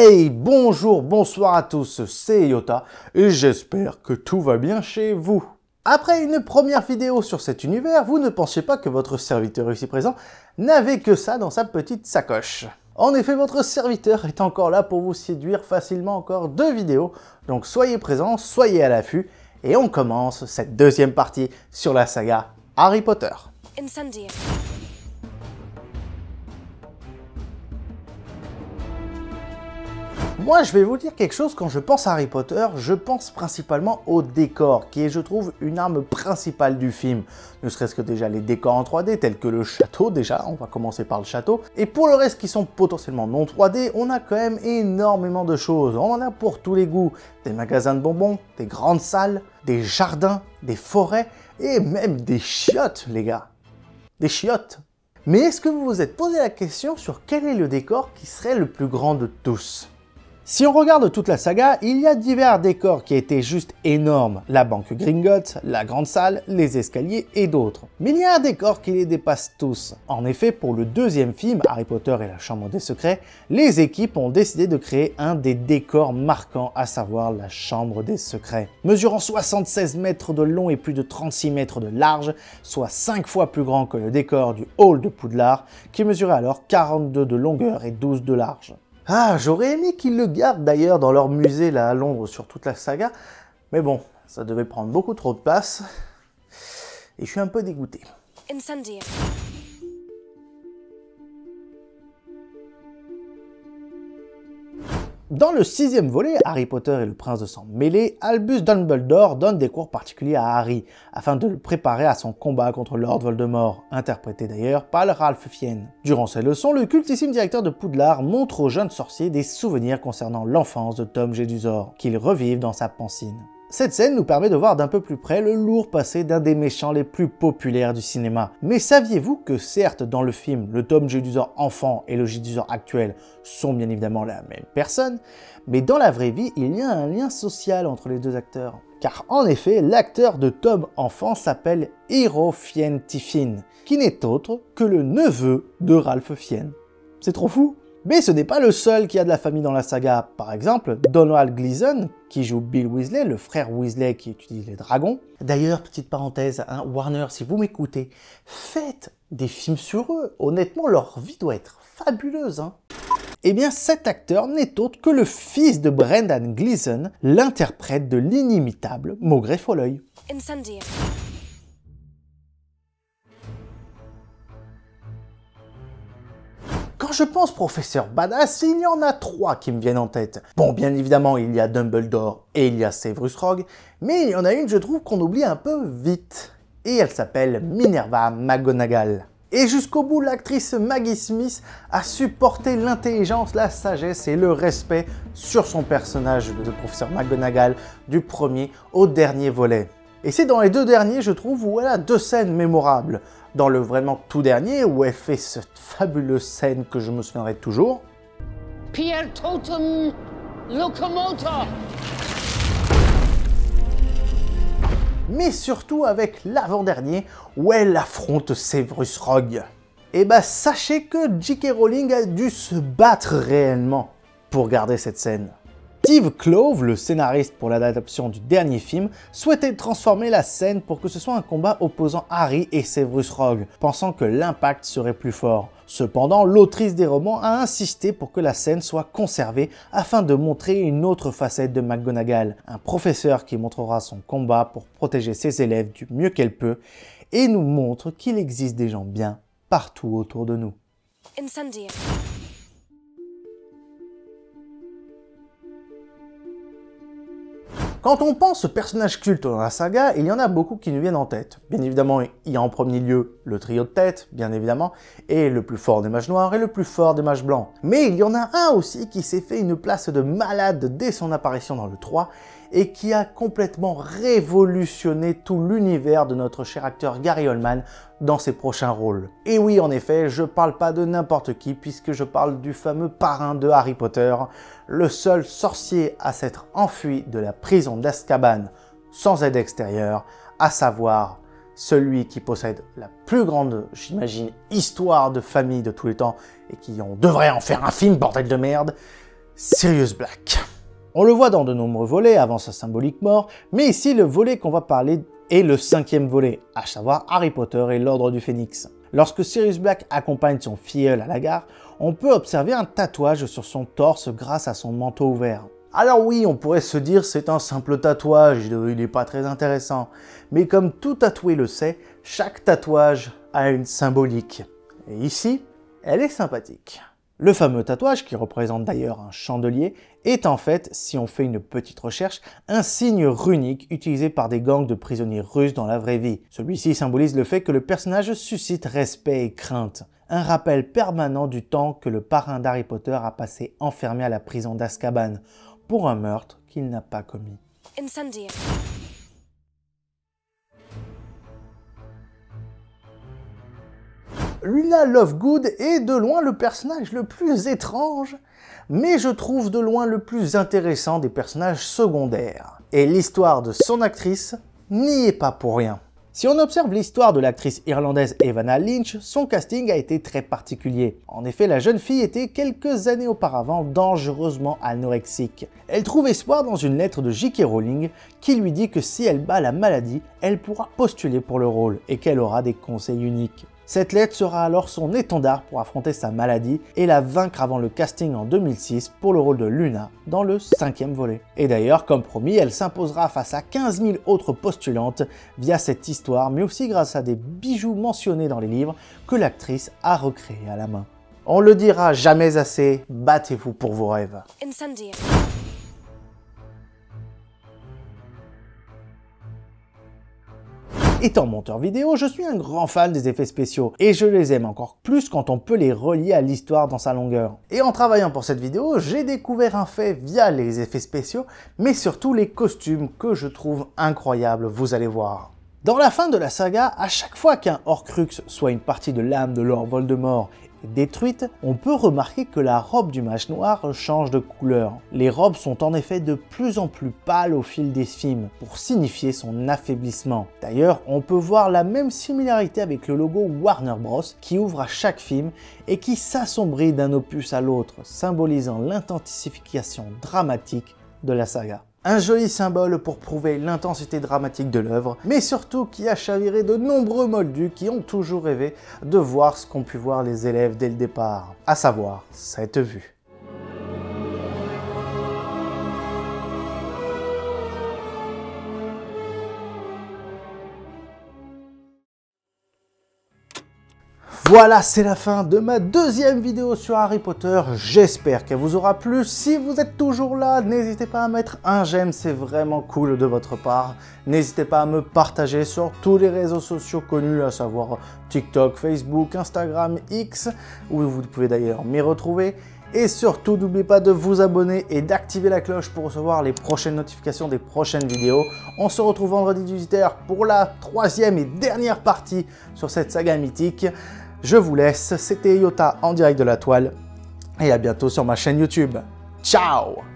Hey, bonjour, bonsoir à tous, c'est Yota et j'espère que tout va bien chez vous. Après une première vidéo sur cet univers, vous ne pensiez pas que votre serviteur ici présent n'avait que ça dans sa petite sacoche. En effet, votre serviteur est encore là pour vous séduire facilement encore 2 vidéos, donc soyez présents, soyez à l'affût, et on commence cette deuxième partie sur la saga Harry Potter. Incendia. Moi, je vais vous dire quelque chose, quand je pense à Harry Potter, je pense principalement au décor, qui est, je trouve, une arme principale du film. Ne serait-ce que déjà les décors en 3D, tels que le château, déjà, on va commencer par le château. Et pour le reste qui sont potentiellement non 3D, on a quand même énormément de choses. On en a pour tous les goûts. Des magasins de bonbons, des grandes salles, des jardins, des forêts, et même des chiottes, les gars. Des chiottes. Mais est-ce que vous vous êtes posé la question sur quel est le décor qui serait le plus grand de tous ? Si on regarde toute la saga, il y a divers décors qui étaient juste énormes. La banque Gringotts, la grande salle, les escaliers et d'autres. Mais il y a un décor qui les dépasse tous. En effet, pour le deuxième film, Harry Potter et la Chambre des Secrets, les équipes ont décidé de créer un des décors marquants, à savoir la Chambre des Secrets. Mesurant 76 mètres de long et plus de 36 mètres de large, soit 5 fois plus grand que le décor du Hall de Poudlard, qui mesurait alors 42 de longueur et 12 de large. Ah, j'aurais aimé qu'ils le gardent d'ailleurs dans leur musée là à Londres sur toute la saga, mais bon, ça devait prendre beaucoup trop de place, et je suis un peu dégoûté. Incendia. Dans le 6e volet, Harry Potter et le prince de sang mêlé, Albus Dumbledore donne des cours particuliers à Harry, afin de le préparer à son combat contre Lord Voldemort, interprété d'ailleurs par Ralph Fiennes. Durant ces leçons, le cultissime directeur de Poudlard montre aux jeunes sorciers des souvenirs concernant l'enfance de Tom Jedusor, qu'ils revivent dans sa pancine. Cette scène nous permet de voir d'un peu plus près le lourd passé d'un des méchants les plus populaires du cinéma. Mais saviez-vous que certes dans le film, le Tom Jedusor enfant et le Jedusor actuel sont bien évidemment la même personne, mais dans la vraie vie, il y a un lien social entre les deux acteurs. Car en effet, l'acteur de Tom enfant s'appelle Hero Fiennes Tiffin, qui n'est autre que le neveu de Ralph Fiennes. C'est trop fou! Mais ce n'est pas le seul qui a de la famille dans la saga. Par exemple, Donald Gleeson, qui joue Bill Weasley, le frère Weasley qui utilise les dragons. D'ailleurs, petite parenthèse, hein, Warner, si vous m'écoutez, faites des films sur eux. Honnêtement, leur vie doit être fabuleuse. Hein. Eh bien, cet acteur n'est autre que le fils de Brendan Gleeson, l'interprète de l'inimitable Maugrey Folleuil. Incendia. Quand je pense professeur badass, il y en a 3 qui me viennent en tête. Bon, bien évidemment, il y a Dumbledore et il y a Severus Rogue, mais il y en a une, je trouve, qu'on oublie un peu vite. Et elle s'appelle Minerva McGonagall. Et jusqu'au bout, l'actrice Maggie Smith a supporté l'intelligence, la sagesse et le respect sur son personnage de professeur McGonagall du premier au dernier volet. Et c'est dans les 2 derniers, je trouve, où elle a 2 scènes mémorables. Dans le vraiment tout dernier, où elle fait cette fabuleuse scène que je me souviendrai toujours. Pierre Totem Locomotor. Mais surtout avec l'avant-dernier, où elle affronte Severus Rogue. Et bah sachez que J.K. Rowling a dû se battre réellement pour garder cette scène. Steve Kloves, le scénariste pour l'adaptation du dernier film, souhaitait transformer la scène pour que ce soit un combat opposant Harry et Severus Rogue, pensant que l'impact serait plus fort. Cependant, l'autrice des romans a insisté pour que la scène soit conservée afin de montrer une autre facette de McGonagall, un professeur qui montrera son combat pour protéger ses élèves du mieux qu'elle peut et nous montre qu'il existe des gens bien partout autour de nous. Incendia. Quand on pense personnage culte dans la saga, il y en a beaucoup qui nous viennent en tête. Bien évidemment, il y a en premier lieu le trio de tête, bien évidemment, et le plus fort des mages noirs et le plus fort des mages blancs. Mais il y en a un aussi qui s'est fait une place de malade dès son apparition dans le 3, et qui a complètement révolutionné tout l'univers de notre cher acteur Gary Oldman dans ses prochains rôles. Et oui, en effet, je parle pas de n'importe qui, puisque je parle du fameux parrain de Harry Potter, le seul sorcier à s'être enfui de la prison d'Azkaban sans aide extérieure, à savoir celui qui possède la plus grande, j'imagine, histoire de famille de tous les temps, et qui on devrait en faire un film, bordel de merde, Sirius Black. On le voit dans de nombreux volets avant sa symbolique mort, mais ici le volet qu'on va parler est le 5e volet, à savoir Harry Potter et l'Ordre du Phénix. Lorsque Sirius Black accompagne son filleul à la gare, on peut observer un tatouage sur son torse grâce à son manteau ouvert. Alors oui, on pourrait se dire c'est un simple tatouage, il n'est pas très intéressant. Mais comme tout tatoué le sait, chaque tatouage a une symbolique. Et ici, elle est sympathique. Le fameux tatouage, qui représente d'ailleurs un chandelier, est en fait, si on fait une petite recherche, un signe runique utilisé par des gangs de prisonniers russes dans la vraie vie. Celui-ci symbolise le fait que le personnage suscite respect et crainte. Un rappel permanent du temps que le parrain d'Harry Potter a passé enfermé à la prison d'Azkaban pour un meurtre qu'il n'a pas commis. Incendium. Luna Lovegood est de loin le personnage le plus étrange, mais je trouve de loin le plus intéressant des personnages secondaires. Et l'histoire de son actrice n'y est pas pour rien. Si on observe l'histoire de l'actrice irlandaise Evanna Lynch, son casting a été très particulier. En effet, la jeune fille était quelques années auparavant dangereusement anorexique. Elle trouve espoir dans une lettre de J.K. Rowling qui lui dit que si elle bat la maladie, elle pourra postuler pour le rôle et qu'elle aura des conseils uniques. Cette lettre sera alors son étendard pour affronter sa maladie et la vaincre avant le casting en 2006 pour le rôle de Luna dans le 5e volet. Et d'ailleurs, comme promis, elle s'imposera face à 15 000 autres postulantes via cette histoire, mais aussi grâce à des bijoux mentionnés dans les livres que l'actrice a recréés à la main. On le dira jamais assez, battez-vous pour vos rêves. Incendium. Étant monteur vidéo, je suis un grand fan des effets spéciaux et je les aime encore plus quand on peut les relier à l'histoire dans sa longueur. Et en travaillant pour cette vidéo, j'ai découvert un fait via les effets spéciaux, mais surtout les costumes que je trouve incroyables, vous allez voir. Dans la fin de la saga, à chaque fois qu'un Horcrux, soit une partie de l'âme de Lord Voldemort, est détruite, on peut remarquer que la robe du mage noir change de couleur. Les robes sont en effet de plus en plus pâles au fil des films, pour signifier son affaiblissement. D'ailleurs, on peut voir la même similarité avec le logo Warner Bros. Qui ouvre à chaque film et qui s'assombrit d'un opus à l'autre, symbolisant l'intensification dramatique de la saga. Un joli symbole pour prouver l'intensité dramatique de l'œuvre, mais surtout qui a chaviré de nombreux moldus qui ont toujours rêvé de voir ce qu'ont pu voir les élèves dès le départ, à savoir cette vue. Voilà, c'est la fin de ma deuxième vidéo sur Harry Potter. J'espère qu'elle vous aura plu. Si vous êtes toujours là, n'hésitez pas à mettre un j'aime, c'est vraiment cool de votre part. N'hésitez pas à me partager sur tous les réseaux sociaux connus, à savoir TikTok, Facebook, Instagram, X, où vous pouvez d'ailleurs m'y retrouver. Et surtout, n'oubliez pas de vous abonner et d'activer la cloche pour recevoir les prochaines notifications des prochaines vidéos. On se retrouve vendredi 18h pour la troisième et dernière partie sur cette saga mythique. Je vous laisse, c'était Yota en direct de la toile et à bientôt sur ma chaîne YouTube. Ciao!